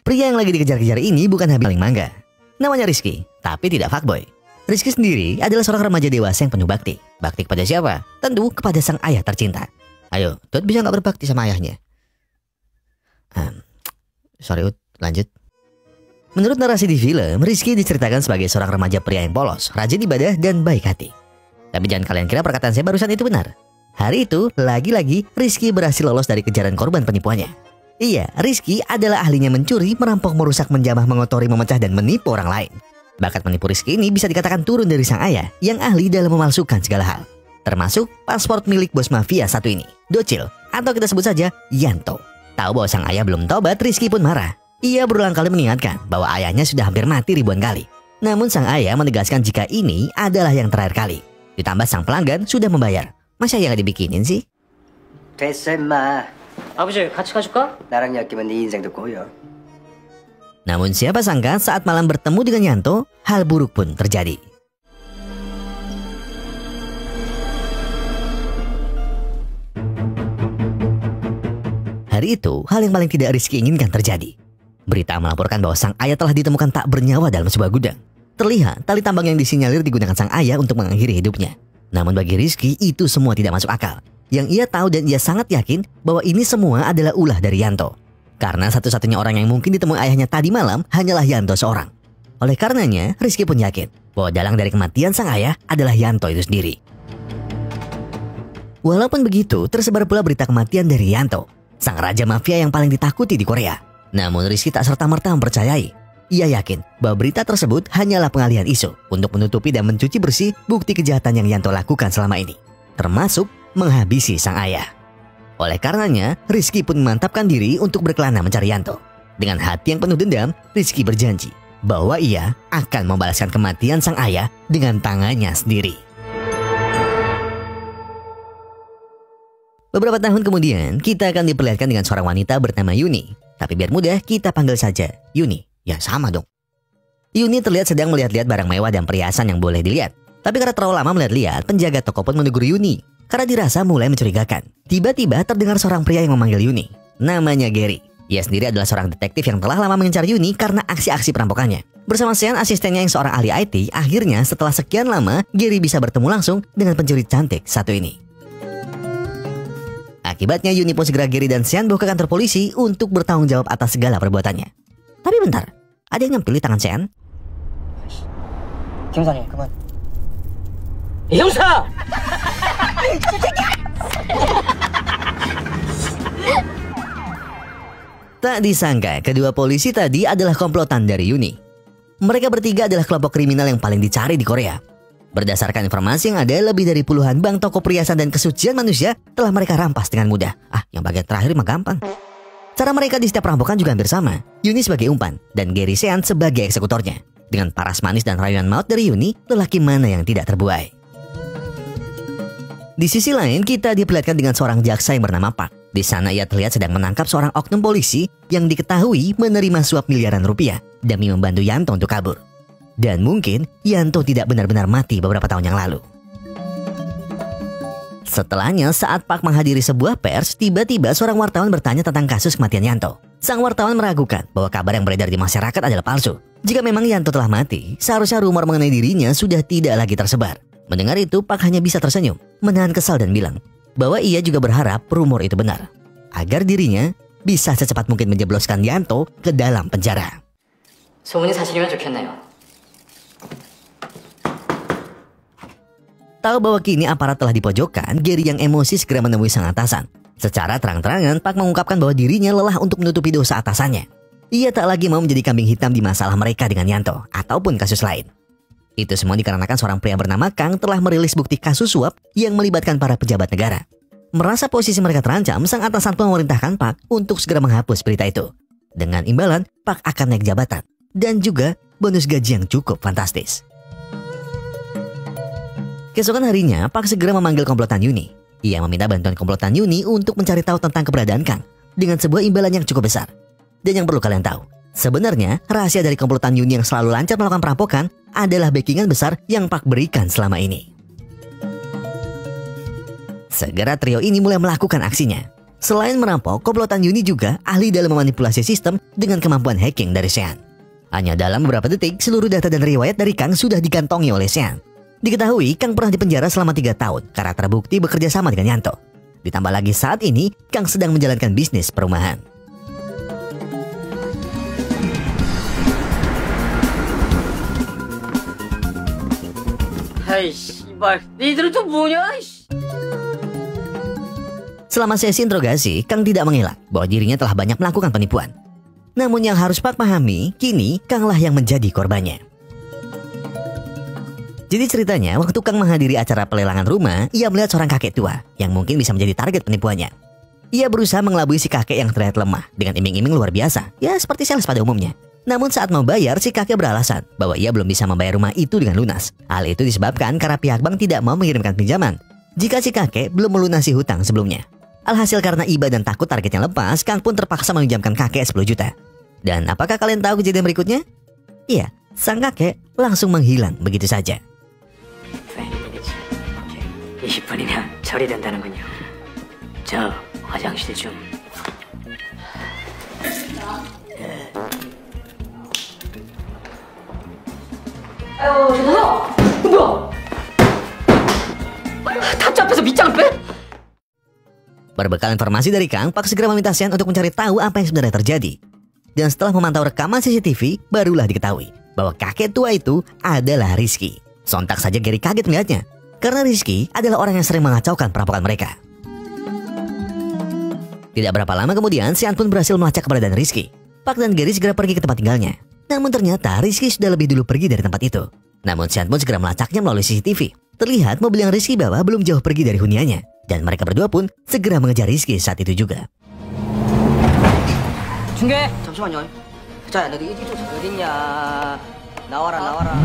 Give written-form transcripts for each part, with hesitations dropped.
Pria yang lagi dikejar-kejar ini bukan habis paling mangga. Namanya Rizky, tapi tidak fuckboy. Rizky sendiri adalah seorang remaja dewasa yang penuh bakti. Bakti kepada siapa? Tentu kepada sang ayah tercinta. Ayo, Tut bisa nggak berbakti sama ayahnya? Sorry Ut, lanjut. Menurut narasi di film, Rizky diceritakan sebagai seorang remaja pria yang polos, rajin ibadah, dan baik hati. Tapi jangan kalian kira perkataan saya barusan itu benar. Hari itu, lagi-lagi Rizky berhasil lolos dari kejaran korban penipuannya. Iya, Rizky adalah ahlinya mencuri, merampok, merusak, menjamah, mengotori, memecah, dan menipu orang lain. Bakat menipu Rizky ini bisa dikatakan turun dari sang ayah yang ahli dalam memalsukan segala hal. Termasuk paspor milik bos mafia satu ini, Docil, atau kita sebut saja Yanto. Tahu bahwa sang ayah belum tobat, Rizky pun marah. Ia berulang kali mengingatkan bahwa ayahnya sudah hampir mati ribuan kali. Namun sang ayah menegaskan jika ini adalah yang terakhir kali. Ditambah sang pelanggan sudah membayar. Masa yang gak dibikinin sih? 됐어 임마. 아버지 같이 가줄까? 나랑 엮이면 네 인생도 꼬여. Namun siapa sangka saat malam bertemu dengan Yanto, hal buruk pun terjadi. Hari itu, hal yang paling tidak Rizky inginkan terjadi. Berita melaporkan bahwa sang ayah telah ditemukan tak bernyawa dalam sebuah gudang. Terlihat tali tambang yang disinyalir digunakan sang ayah untuk mengakhiri hidupnya. Namun bagi Rizky itu semua tidak masuk akal. Yang ia tahu dan ia sangat yakin bahwa ini semua adalah ulah dari Yanto. Karena satu-satunya orang yang mungkin ditemui ayahnya tadi malam hanyalah Yanto seorang. Oleh karenanya, Rizky pun yakin bahwa dalang dari kematian sang ayah adalah Yanto itu sendiri. Walaupun begitu, tersebar pula berita kematian dari Yanto, sang raja mafia yang paling ditakuti di Korea. Namun Rizky tak serta-merta mempercayai. Ia yakin bahwa berita tersebut hanyalah pengalihan isu untuk menutupi dan mencuci bersih bukti kejahatan yang Yanto lakukan selama ini, termasuk menghabisi sang ayah. Oleh karenanya, Rizky pun memantapkan diri untuk berkelana mencari Yanto. Dengan hati yang penuh dendam, Rizky berjanji bahwa ia akan membalaskan kematian sang ayah dengan tangannya sendiri. Beberapa tahun kemudian, kita akan diperlihatkan dengan seorang wanita bernama Yuni. Tapi biar mudah, kita panggil saja Yuni. Ya sama dong. Yuni terlihat sedang melihat-lihat barang mewah dan perhiasan yang boleh dilihat. Tapi karena terlalu lama melihat-lihat, penjaga toko pun menegur Yuni. Karena dirasa mulai mencurigakan. Tiba-tiba terdengar seorang pria yang memanggil Yuni. Namanya Gary. Ia sendiri adalah seorang detektif yang telah lama mengincar Yuni karena aksi-aksi perampokannya. Bersama Sean, asistennya yang seorang ahli IT, akhirnya setelah sekian lama, Gary bisa bertemu langsung dengan pencuri cantik satu ini. Akibatnya Yuni pun segera Gary dan Sean bawa ke kantor polisi untuk bertanggung jawab atas segala perbuatannya. Tapi bentar, ada yang nyempil di tangan Sean. 김사님 그만. 형사! Tak disangka, kedua polisi tadi adalah komplotan dari Yuni. Mereka bertiga adalah kelompok kriminal yang paling dicari di Korea. Berdasarkan informasi yang ada, lebih dari puluhan bank, toko perhiasan, dan kesucian manusia telah mereka rampas dengan mudah. Yang bagian terakhir mah gampang. Cara mereka di setiap perampokan juga hampir sama. Yuni sebagai umpan, dan Gary Sean sebagai eksekutornya. Dengan paras manis dan rayuan maut dari Yuni, lelaki mana yang tidak terbuai. Di sisi lain, kita diperlihatkan dengan seorang jaksa yang bernama Park. Di sana ia terlihat sedang menangkap seorang oknum polisi yang diketahui menerima suap miliaran rupiah demi membantu Yanto untuk kabur. Dan mungkin Yanto tidak benar-benar mati beberapa tahun yang lalu. Setelahnya, saat Park menghadiri sebuah pers, tiba-tiba seorang wartawan bertanya tentang kasus kematian Yanto. Sang wartawan meragukan bahwa kabar yang beredar di masyarakat adalah palsu. Jika memang Yanto telah mati, seharusnya rumor mengenai dirinya sudah tidak lagi tersebar. Mendengar itu, Park hanya bisa tersenyum, menahan kesal dan bilang bahwa ia juga berharap rumor itu benar, agar dirinya bisa secepat mungkin menjebloskan Yanto ke dalam penjara. 소문이 사실이면 좋겠네요. Tahu bahwa kini aparat telah dipojokkan, Gary yang emosi segera menemui sang atasan. Secara terang-terangan, Park mengungkapkan bahwa dirinya lelah untuk menutupi dosa atasannya. Ia tak lagi mau menjadi kambing hitam di masalah mereka dengan Yanto ataupun kasus lain. Itu semua dikarenakan seorang pria bernama Kang telah merilis bukti kasus suap yang melibatkan para pejabat negara. Merasa posisi mereka terancam, sang atasan pun memerintahkan Park untuk segera menghapus berita itu. Dengan imbalan, Park akan naik jabatan dan juga bonus gaji yang cukup fantastis. Keesokan harinya, Park segera memanggil komplotan Yuni. Ia meminta bantuan komplotan Yuni untuk mencari tahu tentang keberadaan Kang dengan sebuah imbalan yang cukup besar. Dan yang perlu kalian tahu, sebenarnya rahasia dari komplotan Yuni yang selalu lancar melakukan perampokan adalah backingan besar yang Park berikan selama ini. Segera trio ini mulai melakukan aksinya. Selain merampok, komplotan Yuni juga ahli dalam memanipulasi sistem dengan kemampuan hacking dari Sean. Hanya dalam beberapa detik, seluruh data dan riwayat dari Kang sudah dikantongi oleh Sean. Diketahui Kang pernah dipenjara selama 3 tahun karena terbukti bekerja sama dengan Yanto. Ditambah lagi saat ini, Kang sedang menjalankan bisnis perumahan. Hai, 씨발. 니들은 또 뭐냐? Selama sesi interogasi, Kang tidak mengelak bahwa dirinya telah banyak melakukan penipuan. Namun yang harus Pak pahami, kini Kanglah yang menjadi korbannya. Jadi ceritanya, waktu Kang menghadiri acara pelelangan rumah, ia melihat seorang kakek tua yang mungkin bisa menjadi target penipuannya. Ia berusaha mengelabui si kakek yang terlihat lemah dengan iming-iming luar biasa, ya seperti sales pada umumnya. Namun saat mau bayar, si kakek beralasan bahwa ia belum bisa membayar rumah itu dengan lunas. Hal itu disebabkan karena pihak bank tidak mau mengirimkan pinjaman jika si kakek belum melunasi hutang sebelumnya. Alhasil karena iba dan takut targetnya lepas, Kang pun terpaksa meminjamkan kakek 10 juta. Dan apakah kalian tahu kejadian berikutnya? Iya, sang kakek langsung menghilang begitu saja. 20분이면 처리된다는군요. 저 화장실 좀. 아유, 저거요. 뭐야? 탑재 앞에서 밑장을 빼? Berbekal informasi dari Kang, Pak segera meminta Sean untuk mencari tahu apa yang sebenarnya terjadi. Dan setelah memantau rekaman CCTV, barulah diketahui bahwa kakek tua itu adalah Rizky. Sontak saja Gary kaget melihatnya, karena Rizky adalah orang yang sering mengacaukan perampokan mereka. Tidak berapa lama kemudian, Sean pun berhasil melacak keberadaan Rizky. Pak dan Gary segera pergi ke tempat tinggalnya. Namun ternyata Rizky sudah lebih dulu pergi dari tempat itu. Namun Sean pun segera melacaknya melalui CCTV. Terlihat mobil yang Rizky bawa belum jauh pergi dari huniannya. Dan mereka berdua pun segera mengejar Rizky saat itu juga. 중계. 잠시만요. 자, 너 이쪽 어딨냐? 나와라, 나와라.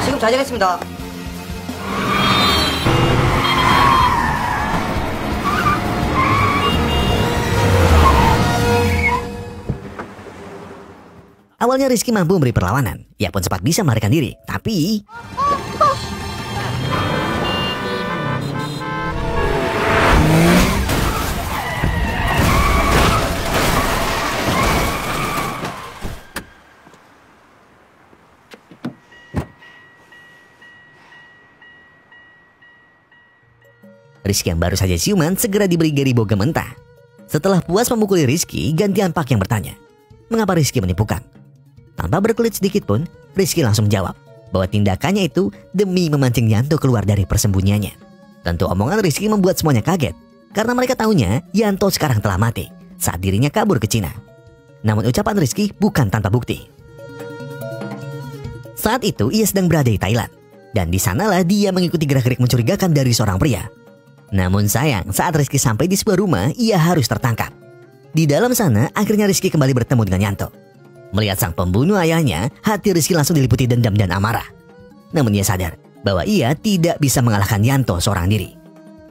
지금 좌절했습니다. Awalnya Rizky mampu memberi perlawanan. Ia pun sempat bisa melarikan diri. Tapi Rizky yang baru saja siuman segera diberi Gary boga mentah. Setelah puas memukuli Rizky, gantian Pak yang bertanya, mengapa Rizky menipu Kang? Tanpa berkelit sedikit pun, Rizky langsung menjawab bahwa tindakannya itu demi memancing Yanto keluar dari persembunyiannya. Tentu omongan Rizky membuat semuanya kaget, karena mereka tahunya Yanto sekarang telah mati saat dirinya kabur ke Cina. Namun ucapan Rizky bukan tanpa bukti. Saat itu ia sedang berada di Thailand, dan di sanalah dia mengikuti gerak-gerik mencurigakan dari seorang pria. Namun sayang, saat Rizky sampai di sebuah rumah, ia harus tertangkap. Di dalam sana, akhirnya Rizky kembali bertemu dengan Yanto. Melihat sang pembunuh ayahnya, hati Rizky langsung diliputi dendam dan amarah. Namun ia sadar bahwa ia tidak bisa mengalahkan Yanto seorang diri.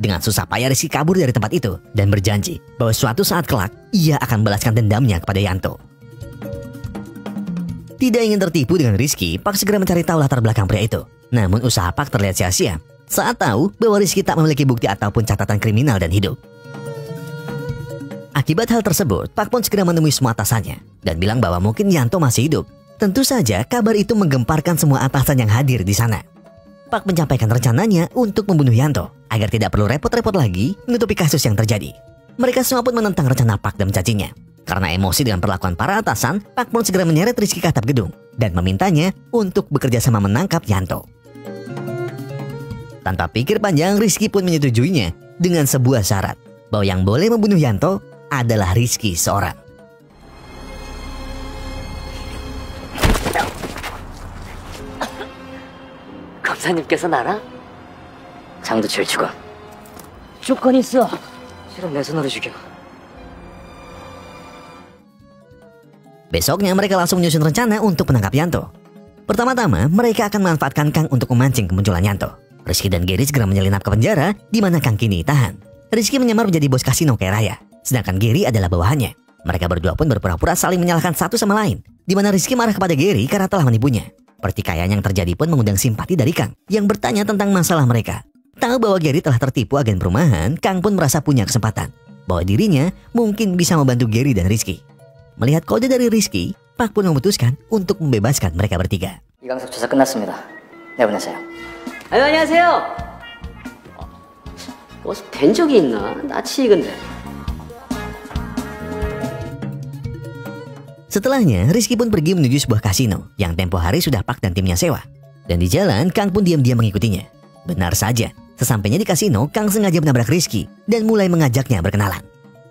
Dengan susah payah Rizky kabur dari tempat itu dan berjanji bahwa suatu saat kelak ia akan membalaskan dendamnya kepada Yanto. Tidak ingin tertipu dengan Rizky, Pak segera mencari tahu latar belakang pria itu. Namun usaha Pak terlihat sia-sia saat tahu bahwa Rizky tak memiliki bukti ataupun catatan kriminal dan hidup. Akibat hal tersebut, Pak pun segera menemui semua atasannya dan bilang bahwa mungkin Yanto masih hidup. Tentu saja kabar itu menggemparkan semua atasan yang hadir di sana. Pak menyampaikan rencananya untuk membunuh Yanto agar tidak perlu repot-repot lagi menutupi kasus yang terjadi. Mereka semua pun menentang rencana Pak dan mencacinya. Karena emosi dengan perlakuan para atasan, Pak pun segera menyeret Rizky ke atap gedung dan memintanya untuk bekerja sama menangkap Yanto. Tanpa pikir panjang, Rizky pun menyetujuinya dengan sebuah syarat bahwa yang boleh membunuh Yanto adalah Rizky seorang. 검사님께서 나랑? 장도철 죽어. 조건이 있어. 싫으면 내 손으로 죽여. Besoknya mereka langsung menyusun rencana untuk menangkap Yanto. Pertama-tama mereka akan memanfaatkan Kang untuk memancing kemunculan Yanto. Rizky dan Gary segera menyelinap ke penjara di mana Kang kini tahan. Rizky menyamar menjadi bos kasino kaya raya, sedangkan Gary adalah bawahannya. Mereka berdua pun berpura-pura saling menyalahkan satu sama lain, di mana Rizky marah kepada Gary karena telah menipunya. Pertikaian yang terjadi pun mengundang simpati dari Kang yang bertanya tentang masalah mereka. Tahu bahwa Gary telah tertipu agen perumahan, Kang pun merasa punya kesempatan bahwa dirinya mungkin bisa membantu Gary dan Rizky. Melihat kode dari Rizky, Park pun memutuskan untuk membebaskan mereka bertiga. 이강석 조사 끝났습니다. 내보내세요. 아유, 안녕하세요. 어디서 뵌 적이 있나? 낯이 익은데. Setelahnya, Rizky pun pergi menuju sebuah kasino yang tempo hari sudah Park dan timnya sewa. Dan di jalan, Kang pun diam-diam mengikutinya. Benar saja, sesampainya di kasino, Kang sengaja menabrak Rizky dan mulai mengajaknya berkenalan.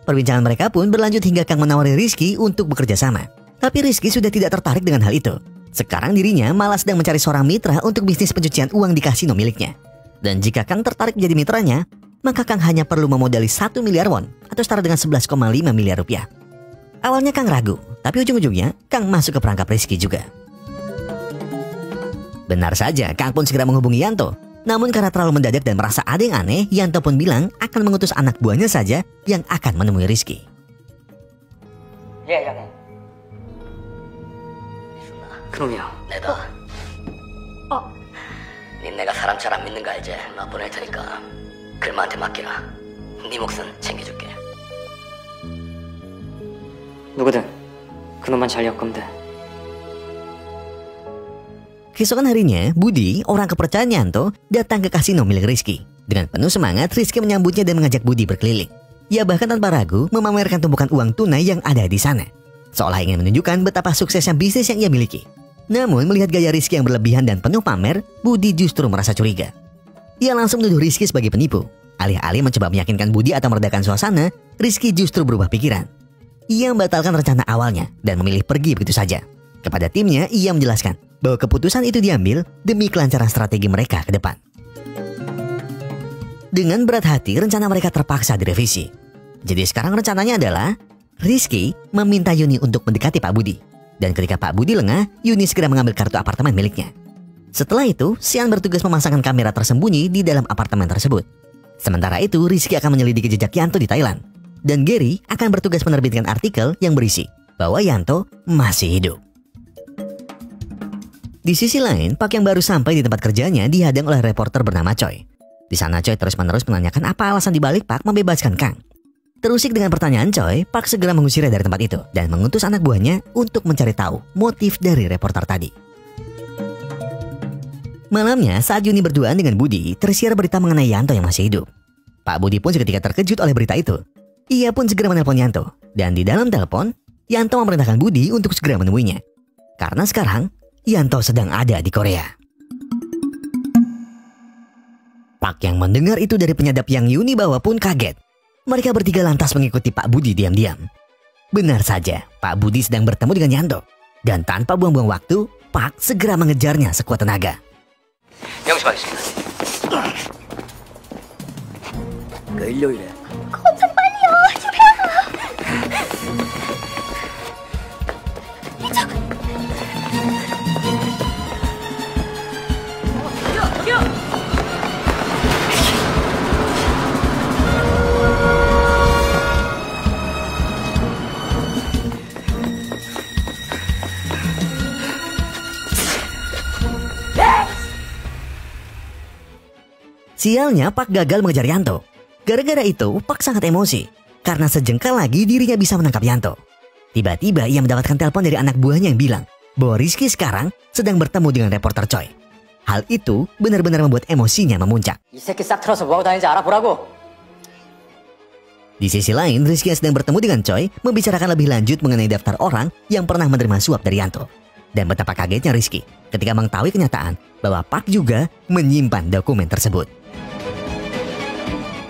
Perbincangan mereka pun berlanjut hingga Kang menawari Rizky untuk bekerja sama. Tapi Rizky sudah tidak tertarik dengan hal itu. Sekarang dirinya malah sedang mencari seorang mitra untuk bisnis pencucian uang di kasino miliknya. Dan jika Kang tertarik menjadi mitranya, maka Kang hanya perlu memodali 1 miliar won atau setara dengan 11,5 miliar rupiah. Awalnya Kang ragu, tapi ujung-ujungnya Kang masuk ke perangkap Rizky juga. Benar saja, Kang pun segera menghubungi Yanto. Namun karena terlalu mendadak dan merasa ada yang aneh, Yanto pun bilang akan mengutus anak buahnya saja yang akan menemui Rizky. 예, 형님. 그럼요. 내다. 니 내가 사람 잘 안 믿는 거 알지? 나 보낼 테니까 글마한테 맡기라. 네 몫은 챙겨줄게. 누구든 그놈만 잘 엮으면 돼. Keesokan harinya, Budi, orang kepercayaan Yanto, datang ke kasino milik Rizky. Dengan penuh semangat, Rizky menyambutnya dan mengajak Budi berkeliling. Ia bahkan tanpa ragu memamerkan tumpukan uang tunai yang ada di sana. Seolah ingin menunjukkan betapa suksesnya bisnis yang ia miliki. Namun melihat gaya Rizky yang berlebihan dan penuh pamer, Budi justru merasa curiga. Ia langsung menuduh Rizky sebagai penipu. Alih-alih mencoba meyakinkan Budi atau meredakan suasana, Rizky justru berubah pikiran. Ia membatalkan rencana awalnya dan memilih pergi begitu saja. Kepada timnya, ia menjelaskan bahwa keputusan itu diambil demi kelancaran strategi mereka ke depan. Dengan berat hati, rencana mereka terpaksa direvisi. Jadi sekarang rencananya adalah Rizky meminta Yuni untuk mendekati Pak Budi. Dan ketika Pak Budi lengah, Yuni segera mengambil kartu apartemen miliknya. Setelah itu, Sian bertugas memasangkan kamera tersembunyi di dalam apartemen tersebut. Sementara itu, Rizky akan menyelidiki jejak Yanto di Thailand. Dan Gary akan bertugas menerbitkan artikel yang berisi bahwa Yanto masih hidup. Di sisi lain, Park yang baru sampai di tempat kerjanya dihadang oleh reporter bernama Choi. Di sana Choi terus-menerus menanyakan apa alasan dibalik Park membebaskan Kang. Terusik dengan pertanyaan Choi, Park segera mengusirnya dari tempat itu dan mengutus anak buahnya untuk mencari tahu motif dari reporter tadi. Malamnya, saat Yuni berduaan dengan Budi, tersiar berita mengenai Yanto yang masih hidup. Pak Budi pun seketika terkejut oleh berita itu. Ia pun segera menelpon Yanto, dan di dalam telepon, Yanto memerintahkan Budi untuk segera menemuinya. Karena sekarang, Yanto sedang ada di Korea. Park yang mendengar itu dari penyadap yang Yuni bawa pun kaget. Mereka bertiga lantas mengikuti Pak Budi diam-diam. Benar saja, Pak Budi sedang bertemu dengan Yanto. Dan tanpa buang-buang waktu, Park segera mengejarnya sekuat tenaga. 영수하겠습니다. 그 일요일에. 엄청 빨리요. 집에 Sialnya, Park gagal mengejar Yanto. Gara-gara itu, Park sangat emosi. Karena sejengkal lagi dirinya bisa menangkap Yanto. Tiba-tiba ia mendapatkan telepon dari anak buahnya yang bilang bahwa Rizky sekarang sedang bertemu dengan reporter Choi. Hal itu benar-benar membuat emosinya memuncak. 이 새끼 싹 틀어서 뭐하고 다니는지 알아보라고. Di sisi lain, Rizky yang sedang bertemu dengan Choi membicarakan lebih lanjut mengenai daftar orang yang pernah menerima suap dari Yanto. Dan betapa kagetnya Rizky ketika mengetahui kenyataan bahwa Park juga menyimpan dokumen tersebut.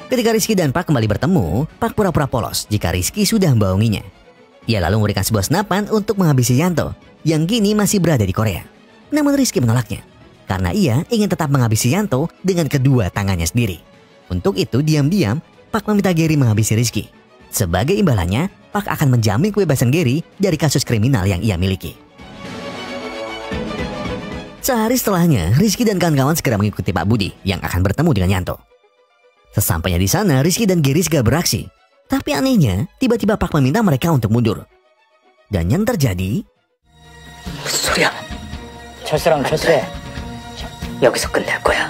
Ketika Rizky dan Park kembali bertemu, Park pura-pura polos jika Rizky sudah membohonginya. Ia lalu memberikan sebuah senapan untuk menghabisi Yanto yang kini masih berada di Korea. Namun Rizky menolaknya karena ia ingin tetap menghabisi Yanto dengan kedua tangannya sendiri. Untuk itu, diam-diam Park meminta Gary menghabisi Rizky. Sebagai imbalannya, Park akan menjamin kebebasan Gary dari kasus kriminal yang ia miliki. Sehari setelahnya, Rizky dan kawan-kawan segera mengikuti Pak Budi yang akan bertemu dengan Yanto. Sesampainya di sana, Rizky dan Gary segera beraksi. Tapi anehnya, tiba-tiba Park meminta mereka untuk mundur. Dan yang terjadi... 무슨 소리야? 철수랑 철수해. 여기서 끝낼 거야.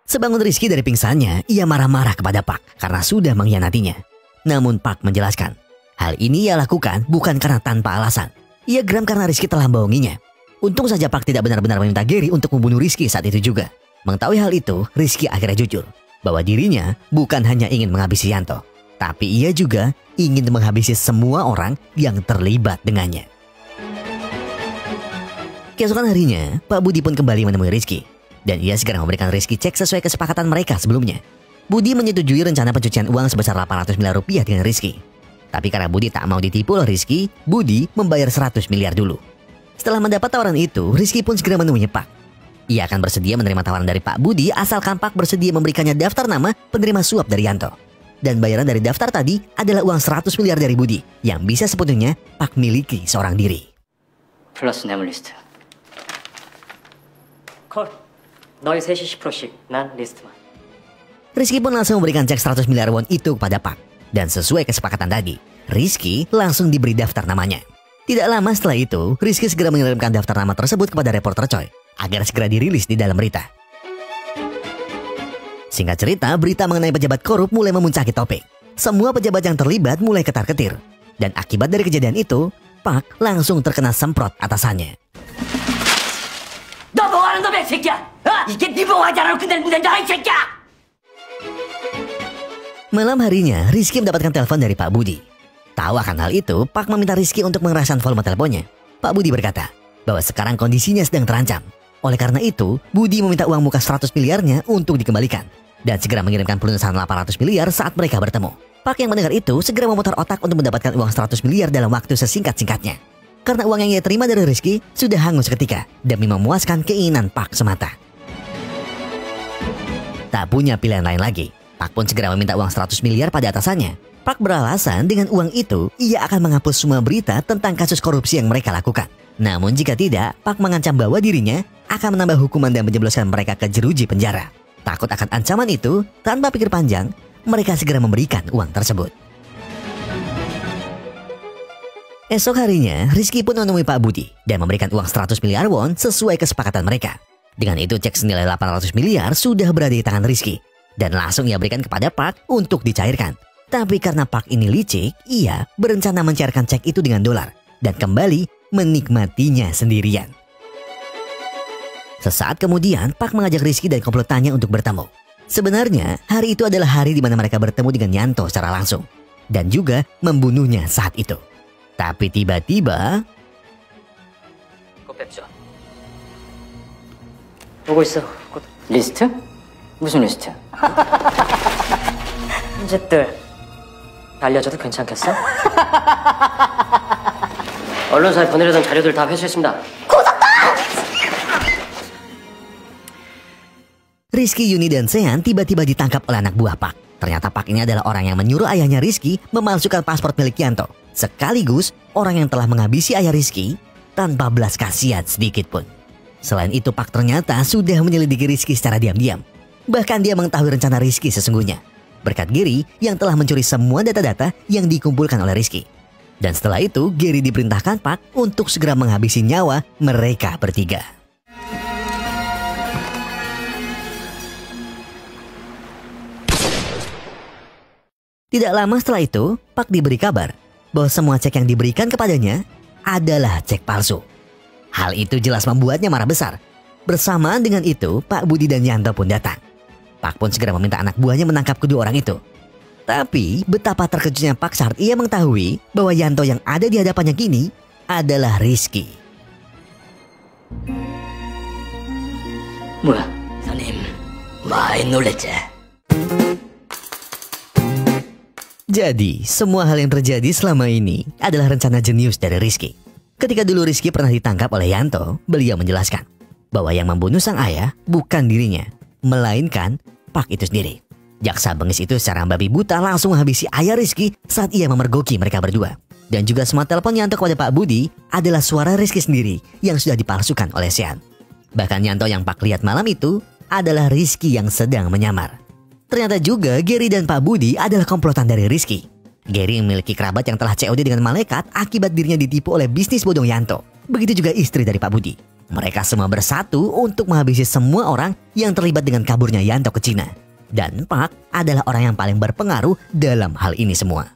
Sebangun Rizky dari pingsannya, ia marah-marah kepada Park karena sudah mengkhianatinya. Namun Park menjelaskan, hal ini ia lakukan bukan karena tanpa alasan. Ia geram karena Rizky telah membohonginya. Untung saja Park tidak benar-benar meminta Gary untuk membunuh Rizky saat itu juga. Mengetahui hal itu, Rizky akhirnya jujur bahwa dirinya bukan hanya ingin menghabisi Yanto, tapi ia juga ingin menghabisi semua orang yang terlibat dengannya. Keesokan harinya, Pak Budi pun kembali menemui Rizky. Dan ia segera memberikan Rizky cek sesuai kesepakatan mereka sebelumnya. Budi menyetujui rencana pencucian uang sebesar 800 miliar rupiah dengan Rizky. Tapi karena Budi tak mau ditipu oleh Rizky, Budi membayar 100 miliar dulu. Setelah mendapat tawaran itu, Rizky pun segera menemui Pak. Ia akan bersedia menerima tawaran dari Pak Budi asalkan Pak bersedia memberikannya daftar nama penerima suap dari Yanto. Dan bayaran dari daftar tadi adalah uang 100 miliar dari Budi yang bisa sepenuhnya Pak miliki seorang diri. 플러스 뇌물 리스트. 콜. 너희 셋이 10%씩, 난 리스트만. Rizky pun langsung memberikan cek 100 miliar won itu kepada Pak. Dan sesuai kesepakatan tadi, Rizky langsung diberi daftar namanya. Tidak lama setelah itu, Rizky segera mengirimkan daftar nama tersebut kepada reporter Choi agar segera dirilis di dalam berita. Singkat cerita, berita mengenai pejabat korup mulai memuncaki topik. Semua pejabat yang terlibat mulai ketar-ketir. Dan akibat dari kejadian itu, Pak langsung terkena semprot atasannya. 너 뭐하는 놈이야, 이 새끼야? 이게 네 봉하지 않아도 끝낼 문제다, 이 새끼야! Malam harinya, Rizky mendapatkan telepon dari Pak Budi. Tahu akan hal itu, Pak meminta Rizky untuk mengeraskan volume teleponnya. Pak Budi berkata bahwa sekarang kondisinya sedang terancam. Oleh karena itu, Budi meminta uang muka 100 miliarnya untuk dikembalikan. Dan segera mengirimkan pelunasan 800 miliar saat mereka bertemu. Pak yang mendengar itu segera memutar otak untuk mendapatkan uang 100 miliar dalam waktu sesingkat-singkatnya. Karena uang yang ia terima dari Rizky sudah hangus seketika demi memuaskan keinginan Pak semata. Tak punya pilihan lain lagi, Pak pun segera meminta uang 100 miliar pada atasannya. Pak beralasan dengan uang itu ia akan menghapus semua berita tentang kasus korupsi yang mereka lakukan. Namun jika tidak, Pak mengancam bahwa dirinya akan menambah hukuman dan menjebloskan mereka ke jeruji penjara. Takut akan ancaman itu, tanpa pikir panjang, mereka segera memberikan uang tersebut. Esok harinya, Rizky pun menemui Pak Budi dan memberikan uang 100 miliar won sesuai kesepakatan mereka. Dengan itu cek senilai 800 miliar sudah berada di tangan Rizky. Dan langsung ia berikan kepada Pak untuk dicairkan. Tapi karena Pak ini licik, ia berencana mencairkan cek itu dengan dolar. Dan kembali menikmatinya sendirian. Sesaat kemudian, Pak mengajak Rizky dan komplotannya untuk bertemu. Sebenarnya, hari itu adalah hari di mana mereka bertemu dengan Yanto secara langsung. Dan juga membunuhnya saat itu. Tapi tiba-tiba... 그거 뺍시다. 보고 있어. 리스트? 무슨 리스트? 이제들 알려줘도 괜찮겠어? 언론사에 보내려던 자료들 다 회수했습니다. Rizky, Yuni, dan Sean tiba-tiba ditangkap oleh anak buah Pak. Ternyata Pak ini adalah orang yang menyuruh ayahnya Rizky memalsukan paspor milik Yanto. Sekaligus orang yang telah menghabisi ayah Rizky tanpa belas kasihan sedikit pun. Selain itu, Pak ternyata sudah menyelidiki Rizky secara diam-diam. Bahkan dia mengetahui rencana Rizky sesungguhnya. Berkat Gary yang telah mencuri semua data-data yang dikumpulkan oleh Rizky. Dan setelah itu, Gary diperintahkan Pak untuk segera menghabisi nyawa mereka bertiga. Tidak lama setelah itu, Pak diberi kabar bahwa semua cek yang diberikan kepadanya adalah cek palsu. Hal itu jelas membuatnya marah besar. Bersamaan dengan itu, Pak Budi dan Yanto pun datang. Pak pun segera meminta anak buahnya menangkap kedua orang itu. Tapi betapa terkejutnya Pak saat ia mengetahui bahwa Yanto yang ada di hadapannya kini adalah Rizky. 뭐야? 선임, 많이 놀랬지? Jadi, semua hal yang terjadi selama ini adalah rencana jenius dari Rizky. Ketika dulu Rizky pernah ditangkap oleh Yanto, beliau menjelaskan bahwa yang membunuh sang ayah bukan dirinya, melainkan Pak itu sendiri. Jaksa bengis itu secara babi buta langsung menghabisi ayah Rizky saat ia memergoki mereka berdua. Dan juga semua telepon Yanto kepada Pak Budi adalah suara Rizky sendiri yang sudah dipalsukan oleh Sean. Bahkan Yanto yang Pak lihat malam itu adalah Rizky yang sedang menyamar. Ternyata juga Gary dan Pak Budi adalah komplotan dari Rizky. Gary memiliki kerabat yang telah COD dengan malaikat akibat dirinya ditipu oleh bisnis bodong Yanto. Begitu juga istri dari Pak Budi. Mereka semua bersatu untuk menghabisi semua orang yang terlibat dengan kaburnya Yanto ke Cina. Dan Pak adalah orang yang paling berpengaruh dalam hal ini semua.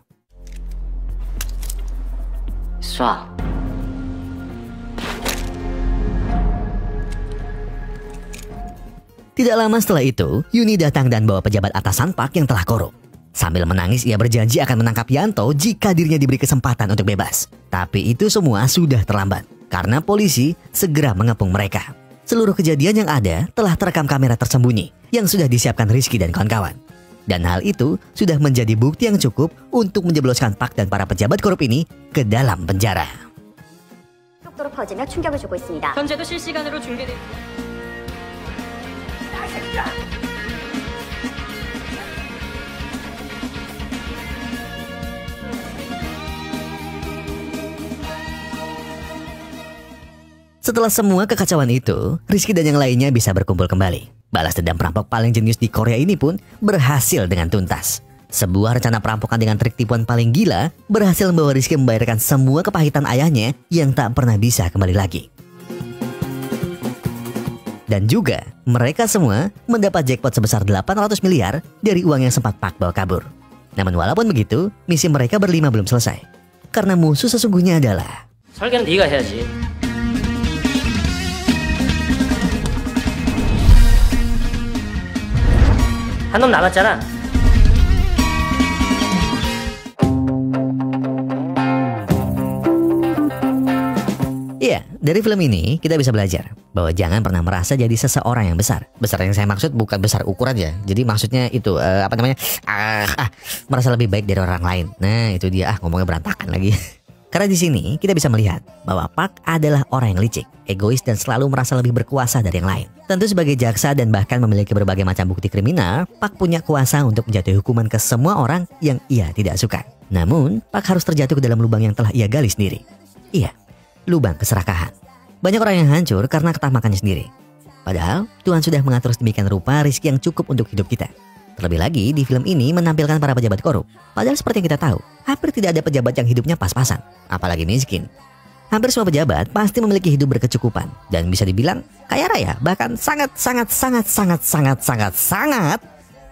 Tidak lama setelah itu, Yuni datang dan bawa pejabat atasan Pak yang telah korup. Sambil menangis, ia berjanji akan menangkap Yanto jika dirinya diberi kesempatan untuk bebas. Tapi itu semua sudah terlambat, karena polisi segera mengepung mereka. Seluruh kejadian yang ada telah terekam kamera tersembunyi yang sudah disiapkan Rizky dan kawan-kawan. Dan hal itu sudah menjadi bukti yang cukup untuk menjebloskan Pak dan para pejabat korup ini ke dalam penjara. 속도로 퍼지며 충격을 주고 있습니다. 현재도 실시간으로 중계돼. Setelah semua kekacauan itu, Rizky dan yang lainnya bisa berkumpul kembali. Balas dendam perampok paling jenius di Korea ini pun berhasil dengan tuntas. Sebuah rencana perampokan dengan trik tipuan paling gila berhasil membawa Rizky membayarkan semua kepahitan ayahnya yang tak pernah bisa kembali lagi. Dan juga mereka semua mendapat jackpot sebesar 800 miliar dari uang yang sempat Pak bawa kabur. Namun walaupun begitu, misi mereka berlima belum selesai. Karena musuh sesungguhnya adalah 설계는 네가 해야지. 한 놈 남았잖아. Iya, dari film ini kita bisa belajar bahwa jangan pernah merasa jadi seseorang yang besar. Besar yang saya maksud bukan besar ukuran ya. Jadi maksudnya itu merasa lebih baik dari orang lain. Nah, itu dia ngomongnya berantakan lagi. Karena di sini kita bisa melihat bahwa Pak adalah orang yang licik, egois dan selalu merasa lebih berkuasa dari yang lain. Tentu sebagai jaksa dan bahkan memiliki berbagai macam bukti kriminal, Pak punya kuasa untuk menjatuhi hukuman ke semua orang yang ia tidak suka. Namun, Pak harus terjatuh ke dalam lubang yang telah ia gali sendiri. Iya, lubang keserakahan. Banyak orang yang hancur karena ketamakannya sendiri. Padahal, Tuhan sudah mengatur sedemikian rupa rezeki yang cukup untuk hidup kita. Terlebih lagi, di film ini menampilkan para pejabat korup. Padahal seperti yang kita tahu, hampir tidak ada pejabat yang hidupnya pas-pasan, apalagi miskin. Hampir semua pejabat pasti memiliki hidup berkecukupan dan bisa dibilang kaya raya, bahkan sangat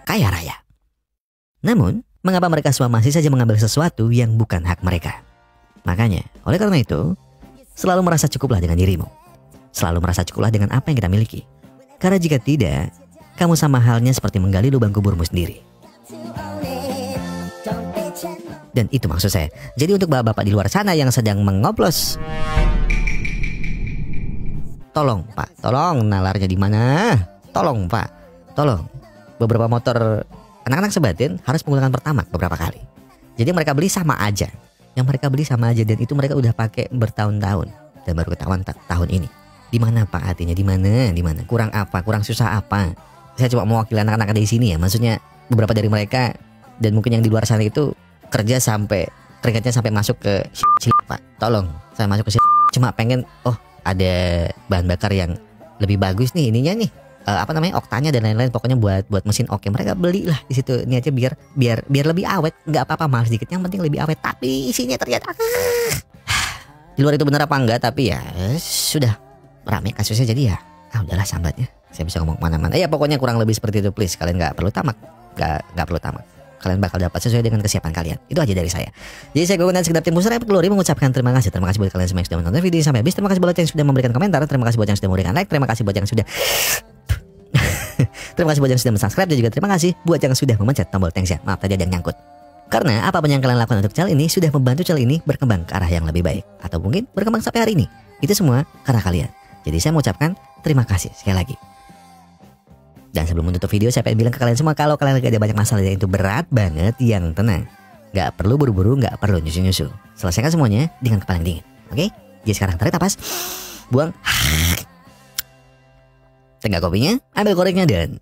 kaya raya. Namun, mengapa mereka semua masih saja mengambil sesuatu yang bukan hak mereka? Makanya, oleh karena itu, selalu merasa cukuplah dengan dirimu. Selalu merasa cukuplah dengan apa yang kita miliki. Karena jika tidak, kamu sama halnya seperti menggali lubang kuburmu sendiri. Dan itu maksud saya. Jadi untuk bapak-bapak di luar sana yang sedang mengoplos, tolong Pak, tolong nalarnya di mana? Tolong Pak, tolong. Beberapa motor anak-anak sebatin harus menggunakan pertamax beberapa kali. Jadi mereka beli sama aja. Yang mereka beli sama aja dan itu mereka udah pakai bertahun-tahun dan baru ketahuan tahun ini. Di mana Pak hatinya? Di mana? Di mana? Kurang apa? Kurang susah apa? Saya cuma mewakili anak-anak di sini ya. Maksudnya beberapa dari mereka dan mungkin yang di luar sana itu kerja sampai keringatnya sampai masuk ke Pak. Tolong, saya masuk ke cuma pengen ada bahan bakar yang lebih bagus nih ininya nih. Oktanya dan lain-lain pokoknya buat mesin oke. Mereka belilah di situ ini aja biar lebih awet. Nggak apa-apa mahal sedikit, yang penting lebih awet. Tapi isinya ternyata di luar itu benar apa enggak, tapi ya sudah ramai kasusnya jadi ya udahlah sambatnya. Saya bisa ngomong kemana-mana. Ya pokoknya kurang lebih seperti itu please. Kalian nggak perlu tamak, nggak perlu tamak. Kalian bakal dapat sesuai dengan kesiapan kalian. Itu aja dari saya. Jadi saya Gogon dan sekedap tim Musra Glory mengucapkan terima kasih. Terima kasih buat kalian semua yang sudah menonton video ini sampai habis. Terima kasih buat yang sudah memberikan komentar. Terima kasih buat yang sudah memberikan like. Terima kasih buat yang sudah terima kasih buat yang sudah subscribe dan juga terima kasih buat yang sudah memencet tombol thanks ya. Maaf tadi ada yang nyangkut. Karena apapun yang kalian lakukan untuk channel ini sudah membantu channel ini berkembang ke arah yang lebih baik atau mungkin berkembang sampai hari ini. Itu semua karena kalian. Jadi saya mengucapkan terima kasih sekali lagi. Dan sebelum menutup video saya pengen bilang ke kalian semua kalau kalian lagi ada banyak masalah yang itu berat banget, yang tenang. Gak perlu buru-buru, gak perlu nyusul-nyusul. Selesaikan semuanya dengan kepala dingin. Oke? Jadi sekarang tarik napas, buang, tenggak kopinya, ambil koreknya dan